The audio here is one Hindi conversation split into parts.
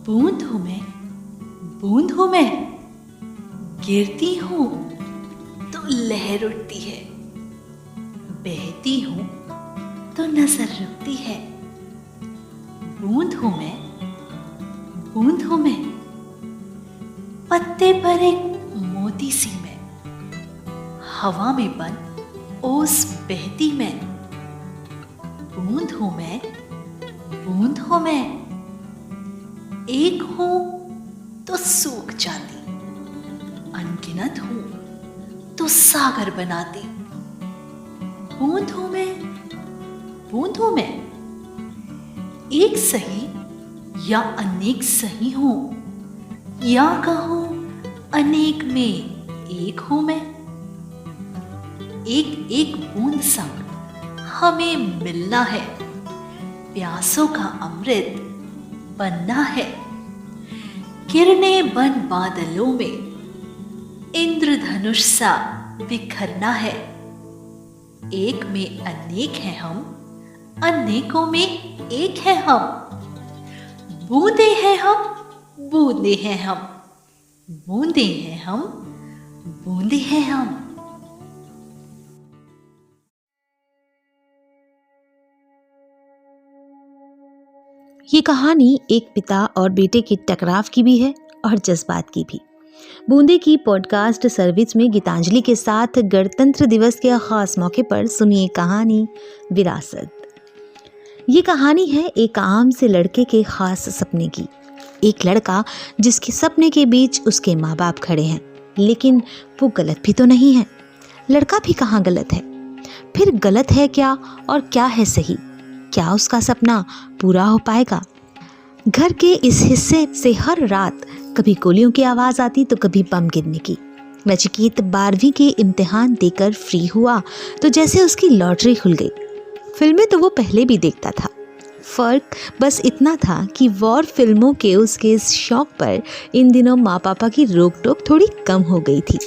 बूंद हूं मैं, बूंद हूं मैं, गिरती हूं तो लहर उठती है, बहती हूं तो नजर रुकती है। बूंद हूं मैं, बूंद हूं मैं, पत्ते पर एक मोती सी मैं, हवा में बंद ओस बहती मैं। बूंद हूं मैं, बूंद हूं मैं, एक हूं तो सूख जाती, अनगिनत हूं तो सागर बनाती। बूंद हूं मैं, बूंद हूं मैं, एक सही या अनेक सही हूं, या कहूं अनेक में एक हूं मैं। एक एक बूंद संग हमें मिलना है, प्यासों का अमृत बनना है। किरणें बन बादलों में इंद्रधनुष सा बिखरना है। एक में अनेक हैं हम, अनेकों में एक है हम। बूंदे हैं हम, बूंदे हैं हम, बूंदे हैं हम, बूंदे हैं हम। ये कहानी एक पिता और बेटे के टकराव की भी है और जज्बात की भी। बूंदे की पॉडकास्ट सर्विस में गीतांजलि के साथ गणतंत्र दिवस के खास मौके पर सुनिए कहानी विरासत। ये कहानी है एक आम से लड़के के खास सपने की। एक लड़का जिसके सपने के बीच उसके माँ बाप खड़े हैं, लेकिन वो गलत भी तो नहीं है। लड़का भी कहाँ गलत है? फिर गलत है क्या और क्या है सही? क्या उसका सपना पूरा हो पाएगा? घर के इस हिस्से से हर रात कभी गोलियों की आवाज आती तो कभी बम गिरने की। नचिकेत 12वीं के इम्तिहान देकर फ्री हुआ तो जैसे उसकी लॉटरी खुल गई। फिल्में तो वो पहले भी देखता था, फर्क बस इतना था कि वॉर फिल्मों के उसके इस शौक पर इन दिनों माँ पापा की रोक टोक थोड़ी कम हो गई थी।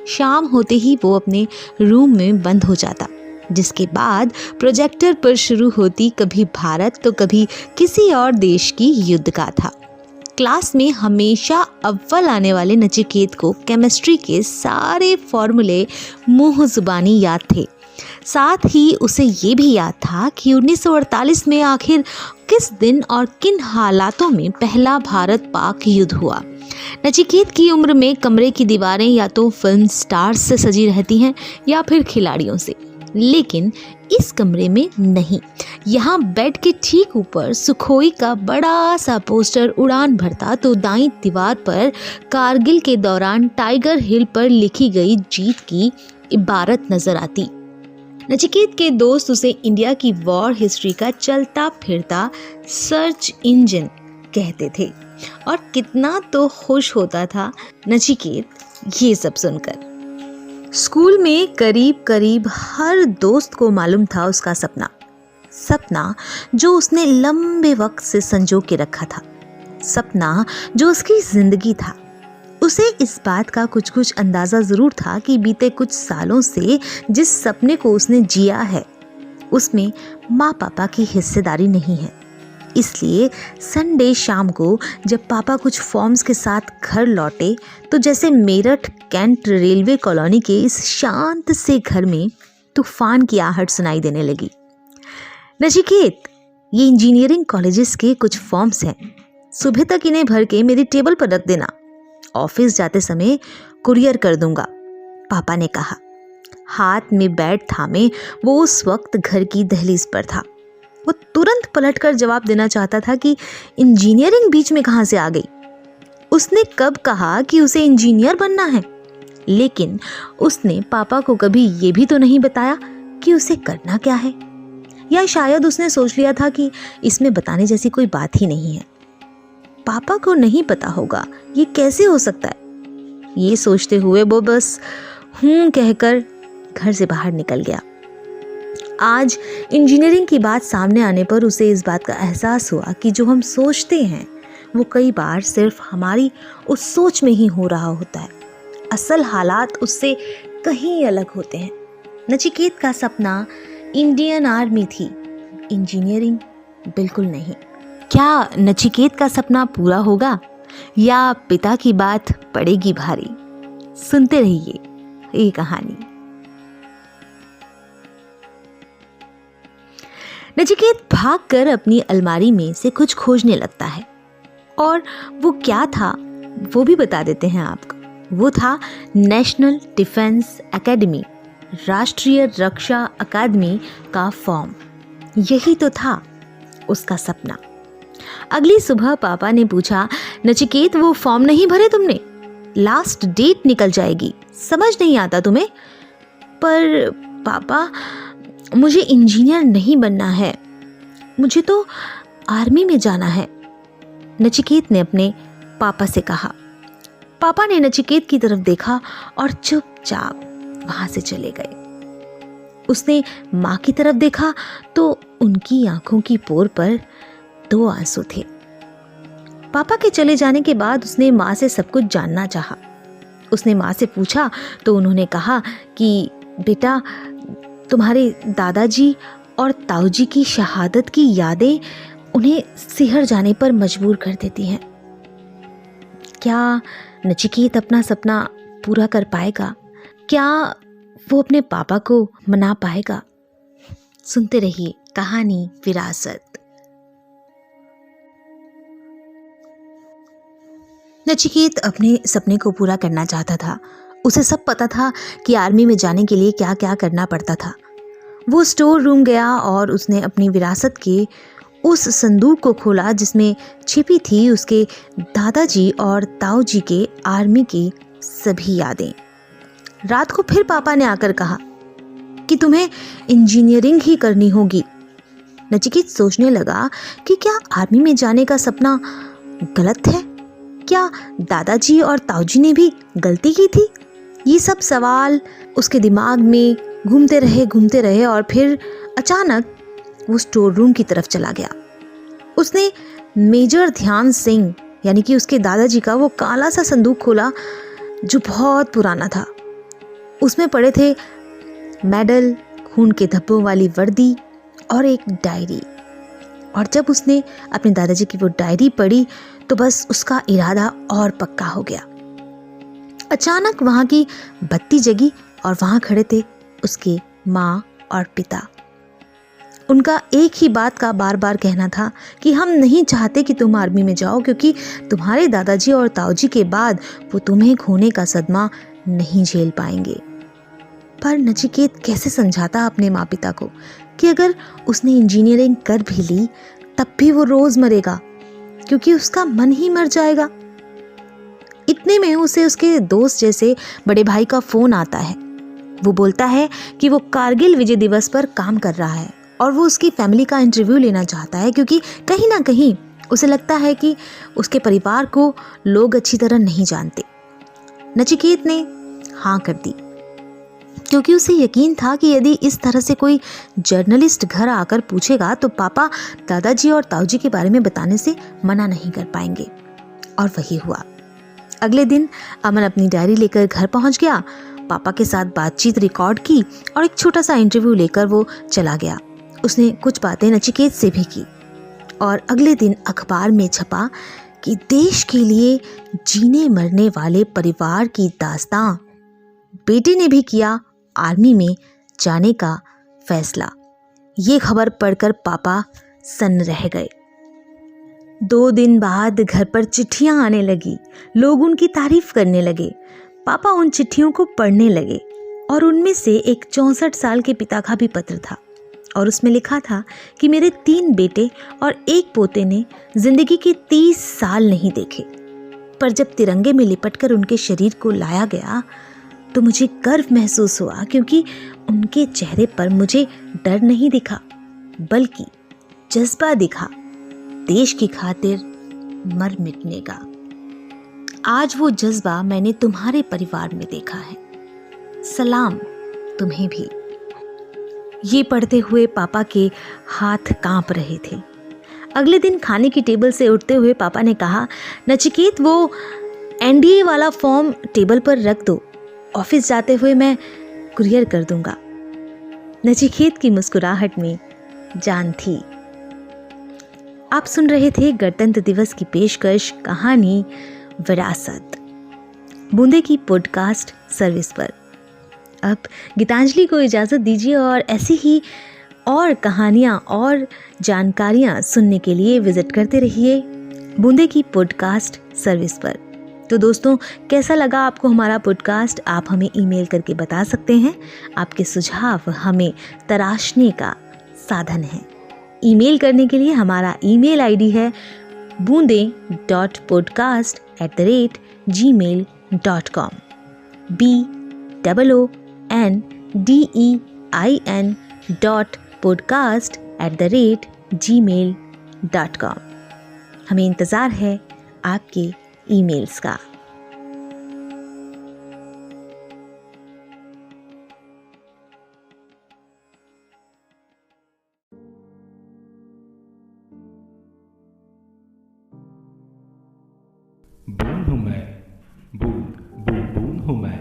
शाम होते ही वो अपने रूम में बंद हो जाता, जिसके बाद प्रोजेक्टर पर शुरू होती कभी भारत तो कभी किसी और देश की युद्ध गाथा। क्लास में हमेशा अव्वल आने वाले नचिकेत को केमिस्ट्री के सारे फॉर्मूले मुंह जुबानी याद थे। साथ ही उसे ये भी याद था कि 1948 में आखिर किस दिन और किन हालातों में पहला भारत पाक युद्ध हुआ। नचिकेत की उम्र में कमरे की दीवारें या तो फिल्म स्टार्स से सजी रहती हैं या फिर खिलाड़ियों से, लेकिन इस कमरे में नहीं। यहाँ बेड के ठीक ऊपर सुखोई का बड़ा सा पोस्टर उड़ान भरता तो दाईं दीवार पर कारगिल के दौरान टाइगर हिल पर लिखी गई जीत की इबारत नजर आती। नचिकेत के दोस्त उसे इंडिया की वॉर हिस्ट्री का चलता फिरता सर्च इंजन कहते थे और कितना तो खुश होता था नचिकेत ये सब सुनकर। स्कूल में करीब करीब हर दोस्त को मालूम था उसका सपना जो उसने लंबे वक्त से संजो के रखा था, सपना जो उसकी जिंदगी था। उसे इस बात का कुछ कुछ अंदाजा जरूर था कि बीते कुछ सालों से जिस सपने को उसने जिया है उसमें माँ पापा की हिस्सेदारी नहीं है। इसलिए संडे शाम को जब पापा कुछ फॉर्म्स के साथ घर लौटे तो जैसे मेरठ कैंट रेलवे कॉलोनी के इस शांत से घर में तूफान की आहट सुनाई देने लगी। नचिकेत, ये इंजीनियरिंग कॉलेजेस के कुछ फॉर्म्स हैं, सुबह तक इन्हें भर के मेरी टेबल पर रख देना, ऑफिस जाते समय कुरियर कर दूंगा, पापा ने कहा। हाथ में बैग थामे वो उस वक्त घर की दहलीज पर था। वो तुरंत पलटकर जवाब देना चाहता था कि इंजीनियरिंग बीच में कहां से आ गई। उसने कब कहा कि उसे इंजीनियर बनना है, लेकिन उसने पापा को कभी ये भी तो नहीं बताया कि उसे करना क्या है। या शायद उसने सोच लिया था कि इसमें बताने जैसी कोई बात ही नहीं है, पापा को नहीं पता होगा, ये कैसे हो सकता है। ये सोचते हुए वो बस कहकर घर से बाहर निकल गया। आज इंजीनियरिंग की बात सामने आने पर उसे इस बात का एहसास हुआ कि जो हम सोचते हैं वो कई बार सिर्फ हमारी उस सोच में ही हो रहा होता है। असल हालात उससे कहीं अलग होते हैं। नचिकेत का सपना इंडियन आर्मी थी, इंजीनियरिंग बिल्कुल नहीं। क्या नचिकेत का सपना पूरा होगा या पिता की बात पड़ेगी भारी? सुनते रहिए ये कहानी। नचिकेत भागकर अपनी अलमारी में से कुछ खोजने लगता है और वो क्या था वो भी बता देते हैं आपको। वो था नेशनल डिफेंस एकेडमी, राष्ट्रीय रक्षा अकादमी का फॉर्म। यही तो था उसका सपना। अगली सुबह पापा ने पूछा, नचिकेत वो फॉर्म नहीं भरे तुमने? लास्ट डेट निकल जाएगी, समझ नहीं आता तुम्हें? पर पापा, मुझे इंजीनियर नहीं बनना है, मुझे तो आर्मी में जाना है, नचिकेत ने अपने पापा से कहा। पापा ने नचिकेत की तरफ देखा और चुपचाप वहां से चले गए। उसने माँ की तरफ देखा तो उनकी आंखों की पोर पर 2 आंसू थे। पापा के चले जाने के बाद उसने माँ से सब कुछ जानना चाहा। उसने माँ से पूछा तो उन्होंने कहा कि बेटा, तुम्हारे दादाजी और ताऊजी की शहादत की यादें उन्हें सिहर जाने पर मजबूर कर देती हैं। क्या नचिकेत अपना सपना पूरा कर पाएगा? क्या वो अपने पापा को मना पाएगा? सुनते रहिए कहानी विरासत। नचिकेत अपने सपने को पूरा करना चाहता था। उसे सब पता था कि आर्मी में जाने के लिए क्या क्या करना पड़ता था। वो स्टोर रूम गया और उसने अपनी विरासत के उस संदूक को खोला जिसमें छिपी थी उसके दादाजी और ताऊजी के आर्मी की सभी यादें। रात को फिर पापा ने आकर कहा कि तुम्हें इंजीनियरिंग ही करनी होगी। नचिकेत सोचने लगा कि क्या आर्मी में जाने का सपना गलत है? क्या दादाजी और ताऊजी ने भी गलती की थी? ये सब सवाल उसके दिमाग में घूमते रहे और फिर अचानक वो स्टोर रूम की तरफ चला गया। उसने मेजर ध्यान सिंह यानी कि उसके दादाजी का वो काला सा संदूक खोला जो बहुत पुराना था। उसमें पड़े थे मेडल, खून के धब्बों वाली वर्दी और एक डायरी। और जब उसने अपने दादाजी की वो डायरी पढ़ी तो बस उसका इरादा और पक्का हो गया। अचानक वहां की बत्ती जगी और वहां खड़े थे उसके माँ और पिता। उनका एक ही बात का बार बार कहना था कि हम नहीं चाहते कि तुम आर्मी में जाओ, क्योंकि तुम्हारे दादाजी और ताऊजी के बाद वो तुम्हें खोने का सदमा नहीं झेल पाएंगे। पर नचिकेत कैसे समझाता अपने माँ पिता को कि अगर उसने इंजीनियरिंग कर भी ली तब भी वो रोज मरेगा, क्योंकि उसका मन ही मर जाएगा। इतने में उसे उसके दोस्त जैसे बड़े भाई का फोन आता है। वो बोलता है कि वो कारगिल विजय दिवस पर काम कर रहा है और वो उसकी फैमिली का इंटरव्यू लेना चाहता है, क्योंकि कहीं ना कहीं उसे लगता है कि उसके परिवार को लोग अच्छी तरह नहीं जानते। नचिकेत ने हाँ कर दी, क्योंकि उसे यकीन था कि यदि इस तरह से कोई जर्नलिस्ट घर आकर पूछेगा तो पापा दादाजी और ताऊजी के बारे में बताने से मना नहीं कर पाएंगे। और वही हुआ। अगले दिन अमन अपनी डायरी लेकर घर पहुंच गया, पापा के साथ बातचीत रिकॉर्ड की और एक छोटा सा इंटरव्यू लेकर वो चला गया। उसने कुछ बातें नचिकेत से भी की और अगले दिन अखबार में छपा कि देश के लिए जीने मरने वाले परिवार की दास्तां, बेटे ने भी किया आर्मी में जाने का फैसला। ये खबर पढ़कर पापा सन्न रह गए। 2 दिन बाद घर पर चिट्ठियां आने लगी। लोग उनकी तारीफ करने लगे। पापा उन चिट्ठियों को पढ़ने लगे और उनमें से एक 64 साल के पिता का भी पत्र था और उसमें लिखा था कि मेरे 3 बेटे और 1 पोते ने जिंदगी के 30 साल नहीं देखे, पर जब तिरंगे में लिपटकर उनके शरीर को लाया गया तो मुझे गर्व महसूस हुआ, क्योंकि उनके चेहरे पर मुझे डर नहीं दिखा बल्कि जज्बा दिखा देश की खातिर मर मिटने का। आज वो जज्बा मैंने तुम्हारे परिवार में देखा है। सलाम तुम्हें भी। ये पढ़ते हुए पापा के हाथ कांप रहे थे। अगले दिन खाने की टेबल से उठते हुए पापा ने कहा, नचिकेत वो एनडीए वाला फॉर्म टेबल पर रख दो, ऑफिस जाते हुए मैं कुरियर कर दूंगा। नचिकेत की मुस्कुराहट में जान थी। आप सुन रहे थे गणतंत्र दिवस की पेशकश कहानी विरासत, बूंदे की पॉडकास्ट सर्विस पर। अब गीतांजलि को इजाज़त दीजिए और ऐसी ही और कहानियाँ और जानकारियाँ सुनने के लिए विजिट करते रहिए बूंदे की पॉडकास्ट सर्विस पर। तो दोस्तों, कैसा लगा आपको हमारा पॉडकास्ट? आप हमें ईमेल करके बता सकते हैं। आपके सुझाव हमें तराशने का साधन है। ईमेल करने के लिए हमारा ईमेल आईडी है boonde.podcast@gmail.com BOONDEIN.podcast@gmail.com। हमें इंतज़ार है आपके ईमेल्स का। बूंद हूँ मैं, बूंद बूंद बूंद हूँ मैं।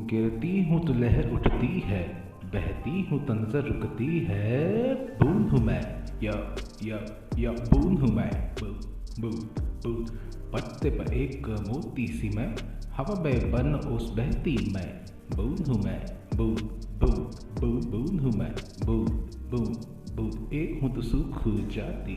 गिरती हूँ तो लहर उठती है, बहती हूँ तो नजर रुकती है। बूंद हूँ मैं, या बूंद हूँ मैं, बूंद बूंद बूंद। पत्ते पर एक मोती सी मैं, हवा में बन उस बहती मैं। बूंद हूँ मैं, बूंद बूंद बूंद बूंद हूँ मैं, बूंद बूंद बूंद। एक हूँ तो सूख जाती,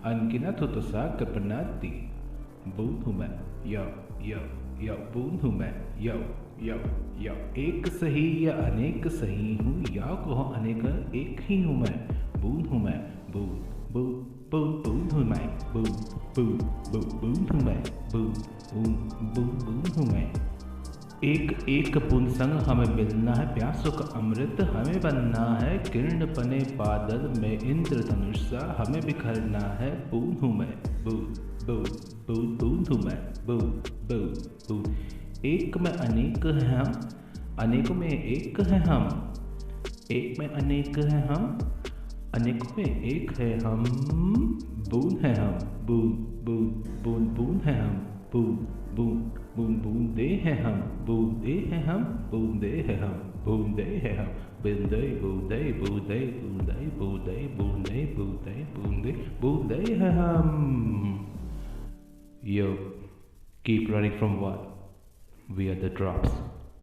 अनगिनत हो तो सागर बनाती। बूंद हूँ मैं, या बूंद हूँ मैं, या एक सही या अनेक सही हूँ, या कहो अनेक एक ही हूँ मैं। बूंद हूँ मैं, बूंद बूंद बूंद बूंद हूँ मैं, बूंद बूंद बूंद बूंद हूँ मैं, बूंद बूंद बूंद बूंद हूँ मैं। एक एक बूंद संग हमें मिलना है, प्यासों का अमृत हमें बनना है। किरण बने बादल में इंद्रधनुष सा हमें बिखरना है। बूंद हूँ मैं, बूंद बूंद बूंद बूंद हूँ मैं, बूंद बूंद बूंद। एक में अनेक हैं हम, अनेकों में एक है हम। एक में अनेक हैं हम, अनेकों में एक है हम। बूंद है हम, बूंद बूंद बूंद बूंद है हम, बूंद बूंद बूंद बूंदे हैं हम, बूंदे हैं हम, बूंदे हैं हम, बूंदे हैं हम। बूंदे बूंदे बूंदे बूंदे बूंदे बूंदे बूंदे बूंदे बूंदे हैं हम। Yo, keep running from what? We are the drops.